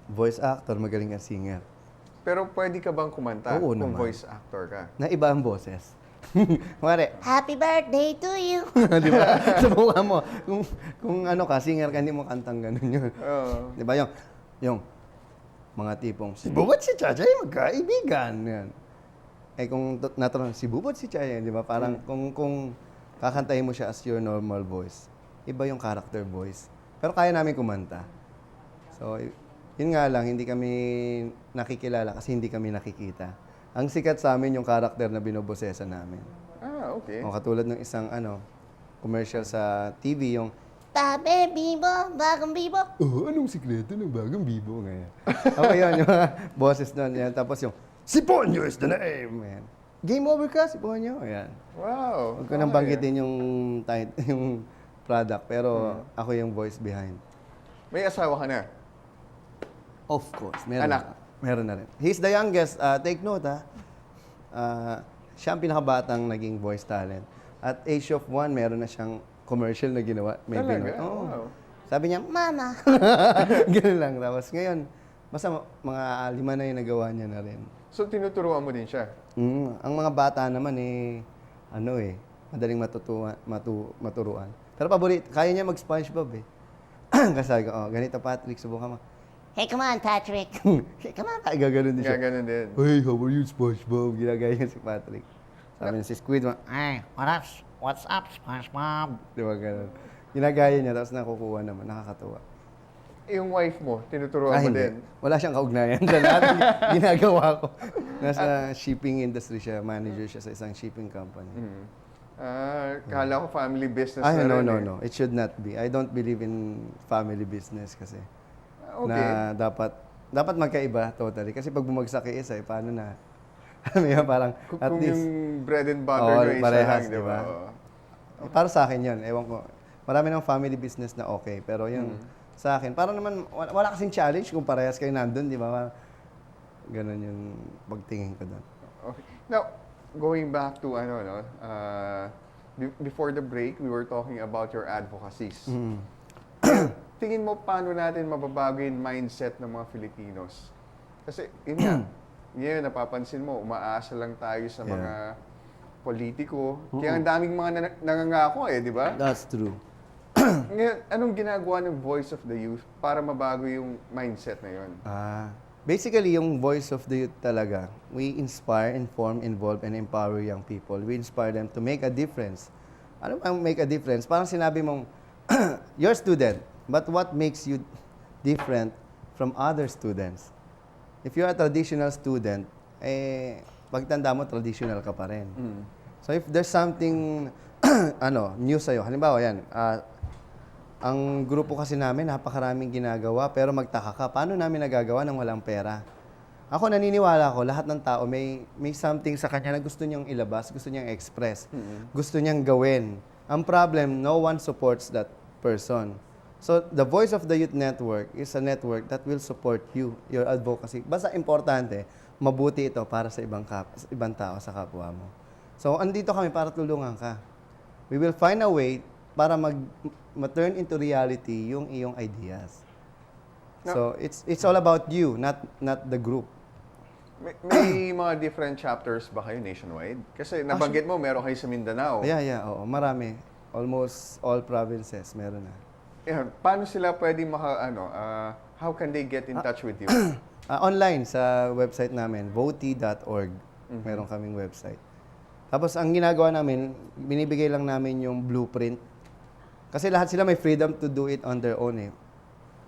voice actor, magaling kang singer. Pero pwede ka bang kumanta Oo kung naman. voice actor ka? Na iba ang boses. Kumari, Happy birthday to you. di ba? Subukan mo. Kung ano ka, singer ka, hindi mo kantang ganun yun. Oo. Di ba? Yung mga tipong, si Bubot si Chachay, magkaibigan. Yan. Eh kung natural, si Bubot si Chachay, di ba? Parang kung kakantahin mo siya as your normal voice, iba yung character voice. Pero kaya namin kumanta. So, yun nga lang, hindi kami nakikilala kasi hindi kami nakikita. Ang sikat sa amin yung character na binobosesa namin. Ah, okay. O katulad ng isang commercial sa TV, yung Tabi, bibo, bagong bibo. anong sikreto ng bagong bibo ngayon? Okay yun, yung mga boses nun. Yan. Tapos yung, si Ponyo is the name. Yan. Game over ka, si Ponyo. Yan. Wow. Huwag ko nang banggitin yung product, pero ako yung voice behind. May asawa ka na? Of course. Meron Anak? Meron na rin. He's the youngest. Take note, siya ang pinakabatang naging voice talent. At age of 1, meron na siyang commercial na ginawa. May Talaga? Oo. Wow. Sabi niya, Mama. ganun lang. Tapos ngayon, basta mga 5 na yung nagawa niya na rin. So, tinuturuan mo din siya? Ang mga bata naman madaling maturuan. Pero paborito, kaya niya mag-SpongeBob eh. Kasi sabi ko, ganito Patrick, subukan mo. Hey, come on, Patrick. Come on, gaganon din siya. Gaganon din. Hey, how are you, SpongeBob? Ginagaya niya si Patrick. Sabi niya si Squidward, Hey, what's up, SpongeBob? di ba ganun? Ginagaya niya, tapos nakukuha naman, nakakatuwa. Yung wife mo, tinuturuan mo Hindi. din? Wala siyang kaugnayan sa lahat ng ginagawa ko. Nasa shipping industry siya, manager siya sa isang shipping company. Kala ko family business Ay, na rin no. It should not be. I don't believe in family business kasi. Okay. Na dapat magkaiba totally. Kasi pag bumagsak yung isa, paano na? Ano yun, parang at Kung least, yung bread and butter Oo, nyo isa parehas, lang, di ba? Oo. para sa akin yun, ewan ko. Marami ng family business na okay, pero yung sa akin, parang naman, wala kasing challenge kung parehas kayo nandun, di ba? Ganon yung pagtingin ko doon. Okay. Now, going back to before the break, we were talking about your advocacies. Tingin mo paano natin mababago yung mindset ng mga Filipinos? Kasi yun nga, ngayon napapansin mo, umaasa lang tayo sa mga politiko. Kaya ang daming mga nangangako di ba? That's true. Ngayon, anong ginagawa ng Voice of the Youth para mabago yung mindset na yun? Basically, yung voice of the youth talaga, we inspire, inform, involve, and empower young people. We inspire them to make a difference. Ano bang make a difference? Parang sinabi mong, you're a student, but what makes you different from other students? If you're a traditional student, pagtanda mo, traditional ka pa rin. So if there's something new sa'yo, halimbawa yan, ang grupo kasi namin, napakaraming ginagawa, pero magtaka ka, paano namin nagagawa nang walang pera? Ako naniniwala ko, lahat ng tao may something sa kanya na gusto niyang ilabas, gusto niyang express, gusto niyang gawin. Ang problem, no one supports that person. So, the Voice of the Youth Network is a network that will support you, your advocacy. Basta importante, mabuti ito para sa ibang tao, sa kapwa mo. So, andito kami para tulungan ka. We will find a way para ma-turn into reality yung iyong ideas. So, it's all about you, not the group. May mga different chapters ba kayo nationwide? Kasi nabanggit mo, meron kayo sa Mindanao. Yeah, oo, marami. Almost all provinces, meron na. Yeah, paano sila pwede how can they get in touch with you? Online sa website namin, voti.org. Meron kaming website. Tapos ang ginagawa namin, binibigay lang namin yung blueprint. Kasi lahat sila may freedom to do it on their own .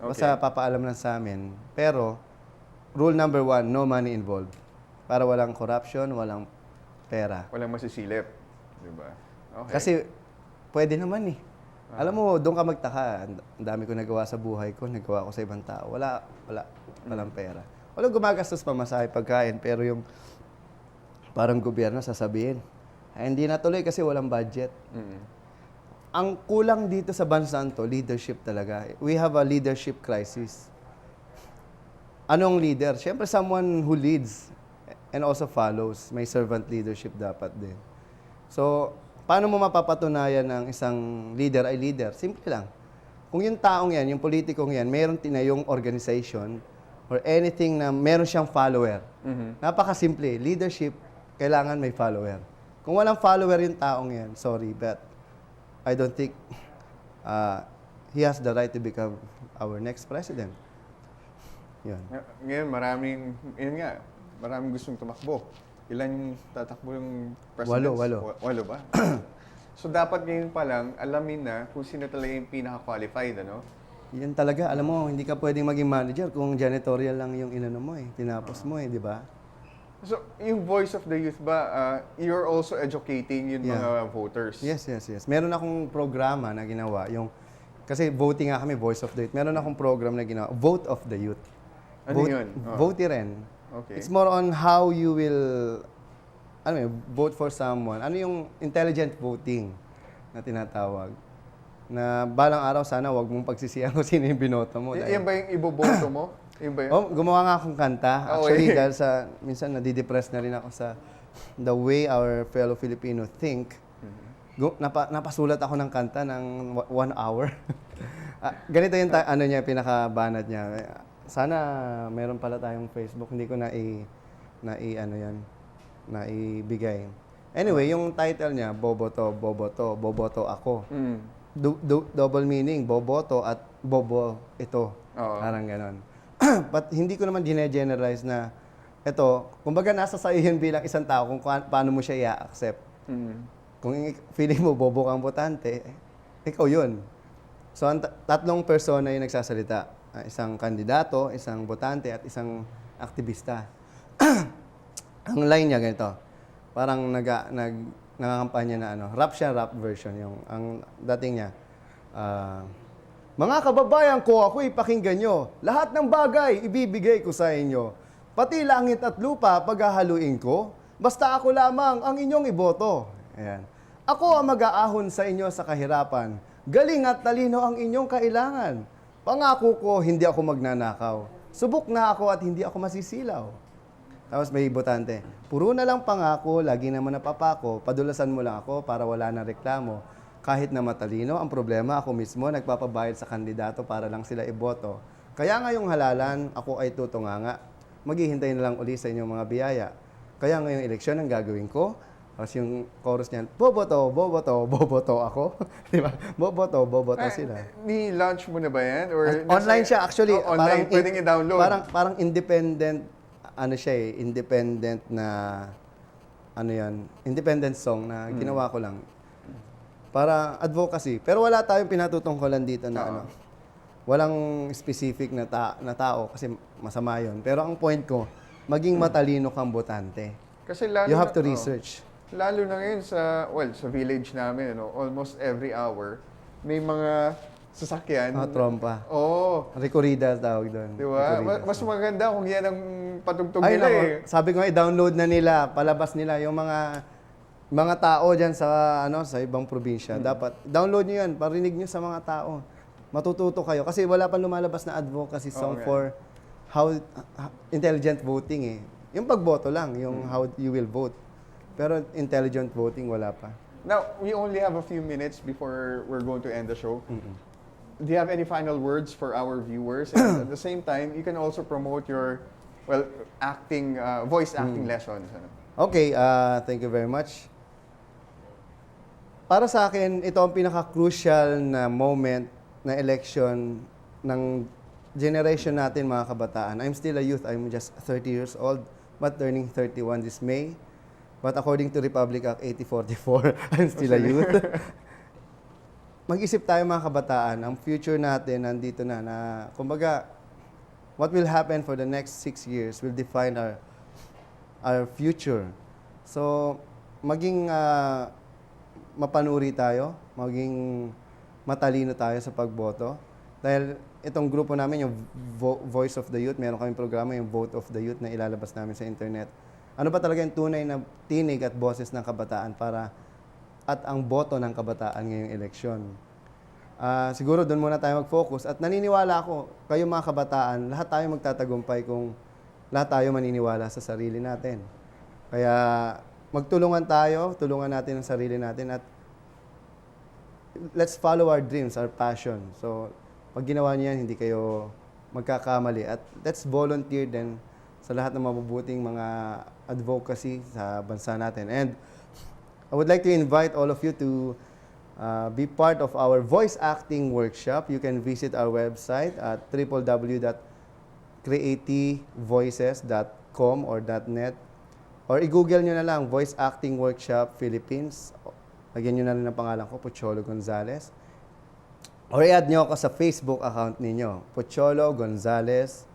Basta papaalam lang sa amin. Pero, rule number 1, no money involved. Para walang corruption, walang pera. Walang masisilip. Diba? Okay. Kasi, pwede naman . Alam mo, doon ka magtaka. Ang dami ko nagawa sa buhay ko, nagawa ko sa ibang tao. Walang pera. Walang gumagastos pamasahe, pagkain, pero yung parang gobyerno sasabihin, hindi natuloy kasi walang budget. Ang kulang dito sa bansa to, leadership talaga. We have a leadership crisis. Anong leader? Siyempre, someone who leads and also follows. May servant leadership dapat din. So, paano mo mapapatunayan ng isang leader ay leader? Simple lang. Kung yung taong yan, yung politikong yan, mayroong tinayong organization or anything na meron siyang follower. Mhm. Napakasimple. Leadership, kailangan may follower. Kung walang follower yung taong yan, sorry, but I don't think he has the right to become our next president. Yun. Ngayon, maraming gustong tumakbo. Ilan tatakbo yung presidents? Walo. Walo ba? So, dapat ngayon pa lang, alamin na kung sino talaga yung pinaka-qualified, ano? Yan talaga, alam mo, hindi ka pwedeng maging manager kung janitorial lang yung inano mo tinapos mo di ba? So, yung Voice of the Youth ba, you're also educating yung Yeah. mga voters? Yes. Meron akong programa na ginawa, kasi voting nga kami, Voice of the Youth. Meron akong program na ginawa, Vote of the Youth. Ano yun? Vote rin. Okay. It's more on how you will, vote for someone. Ano yung intelligent voting na tinatawag? Na balang araw sana wag mong pagsisihan kung sino yung binoto mo. Yan ba yung iboboto mo? Yan ba yun? Gumawa nga akong kanta. Oh, Actually, yeah. dahil minsan nadidepress na rin ako sa the way our fellow Filipino think. Napasulat ako ng kanta ng 1 hour. Ganito yung pinakabanat niya. Sana meron pala tayong Facebook. Hindi ko naibigay. Anyway, yung title niya, Boboto ako. Mm. Double meaning, Boboto at Bobo ito. Oo. Parang ganon. But hindi ko naman generalize na ito, kumbaga nasa sa iyo yun bilang isang tao kung paano mo siya i-accept. Mm. Kung feeling mo bobo kang botante, ikaw yun. So, tatlong persona yung nagsasalita. Isang kandidato, isang botante, at isang aktivista. Ang line niya ganito. Parang nangangampanya na rap siya, rap version. Ang dating niya, mga kababayan ko, ako'y pakinggan nyo. Lahat ng bagay, ibibigay ko sa inyo. Pati langit at lupa, paghahaluin ko. Basta ako lamang ang inyong iboto. Ayan. Ako ang mag-aahon sa inyo sa kahirapan. Galing at talino ang inyong kailangan. Pangako ko, hindi ako magnanakaw. Subok na ako at hindi ako masisilaw. Tapos may botante. Puro na lang pangako, lagi naman napapako. Padulasan mo lang ako para wala na reklamo. Kahit na matalino, ang problema ako mismo nagpapabayad sa kandidato para lang sila iboto. Kaya ngayong halalan, ako ay tutunganga. Maghihintay na lang uli sa inyong mga biyaya. Kaya ngayong eleksyon, ang gagawin ko, tapos yung chorus niyan, boboto ako. Di ba? Boboto sila. Ni-launch mo na ba yan? Or Online siya actually. Online, pwedeng i-download. Parang independent, independent na, independent song na ginawa ko lang. Para advocacy. Pero wala tayong pinatutungkulan dito na walang specific na tao kasi masama yon. Pero ang point ko, maging matalino kang botante. Kasi lalo You have to na- research. Lalo na ngayon sa village namin, almost every hour, may mga sasakyan. Trompa. Oo. Recorrida tawag doon. Di ba? Recorridas. Mas maganda kung yan ang patugtog Ay, nila nako, eh. sabi ko i-download na nila, palabas nila yung mga tao diyan sa ibang probinsya. Dapat download niyo 'yan, parinig niyo sa mga tao. Matututo kayo kasi wala pa lumalabas na advocacy song Okay. for how intelligent voting eh. Yung pagboto lang, yung how you will vote. Pero intelligent voting wala pa. Now, we only have a few minutes before we're going to end the show. Do you have any final words for our viewers? And at the same time, you can also promote your, voice acting lessons. Okay, thank you very much. Para sa akin, ito ang pinaka-crucial na moment na election ng generation natin, mga kabataan. I'm still a youth. I'm just 30 years old, but turning 31 this May. But according to Republic Act 8044, I'm still a youth. Mag-isip tayo, mga kabataan. Ang future natin nandito na. Kumbaga, what will happen for the next 6 years will define our future. So, maging mapanuri tayo, maging matalino tayo sa pagboto. Dahil itong grupo namin, yung Voice of the Youth, meron kaming programa, yung Vote of the Youth na ilalabas namin sa internet. Ano ba talaga yung tunay na tinig at boses ng kabataan at ang boto ng kabataan ngayong eleksyon? Siguro doon muna tayo mag-focus at naniniwala ako, kayo mga kabataan, lahat tayo magtatagumpay kung lahat tayo maniniwala sa sarili natin. Kaya magtulungan tayo, tulungan natin ang sarili natin at let's follow our dreams, our passion. So, pag ginawa niyo yan, hindi kayo magkakamali. At let's volunteer din sa lahat ng mabubuting mga advocacy sa bansa natin. And I would like to invite all of you to be part of our voice acting workshop. You can visit our website at www.creativevoices.com or .net, or i-google nyo na lang Voice Acting Workshop Philippines. Lagyan nyo na rin ang pangalan ko, Pocholo Gonzales. Or i-add nyo ako sa Facebook account ninyo, Pocholo Gonzales.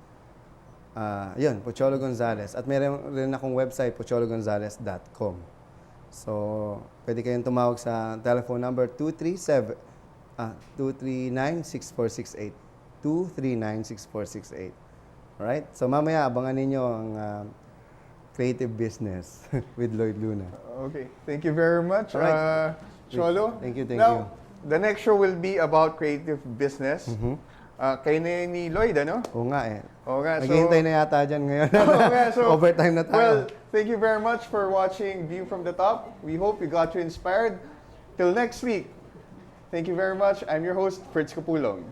Pocholo Gonzales. At meron rin akong website, pochologonzales.com. So, pwede kayong tumawag sa telephone number 239-6468. 239-6468. Alright? So, mamaya, abangan ninyo ang creative business with Lloyd Luna. Okay. Thank you very much, Alright. Cholo. Thank you. Now, the next show will be about creative business. Kayo na ni Lloyd, ano? Oo nga eh. Oo nga. Naghihintay na yata dyan ngayon. Oo nga, so, Overtime na tayo. Well, thank you very much for watching View from the Top. We hope you got you inspired. Till next week. Thank you very much. I'm your host, Fritz Capulong.